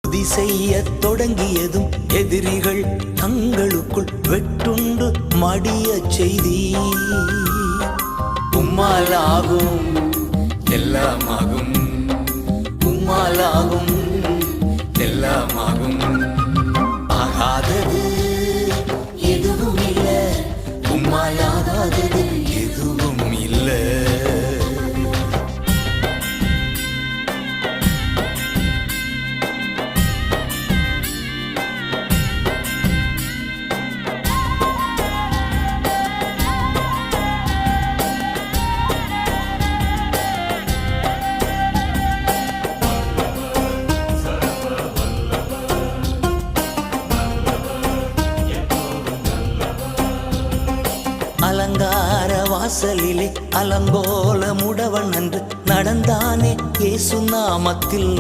துதி செய்ய தொடங்கியதும் எதிரிகள் தங்களுக்குள் வெட்டுண்டு மடிய செய்தி. உம்மாலாகும் எல்லாமாகும், உம்மாலாகும் எல்லாமாகும். ஆகாதது எதுவும் இல்லை, உம்மாலாகாதது எதுவும் இல்லை. அலங்கார வாசலிலே அலங்கோல முடவன் என்று நடந்தானே இயேசு நாமத்தில்.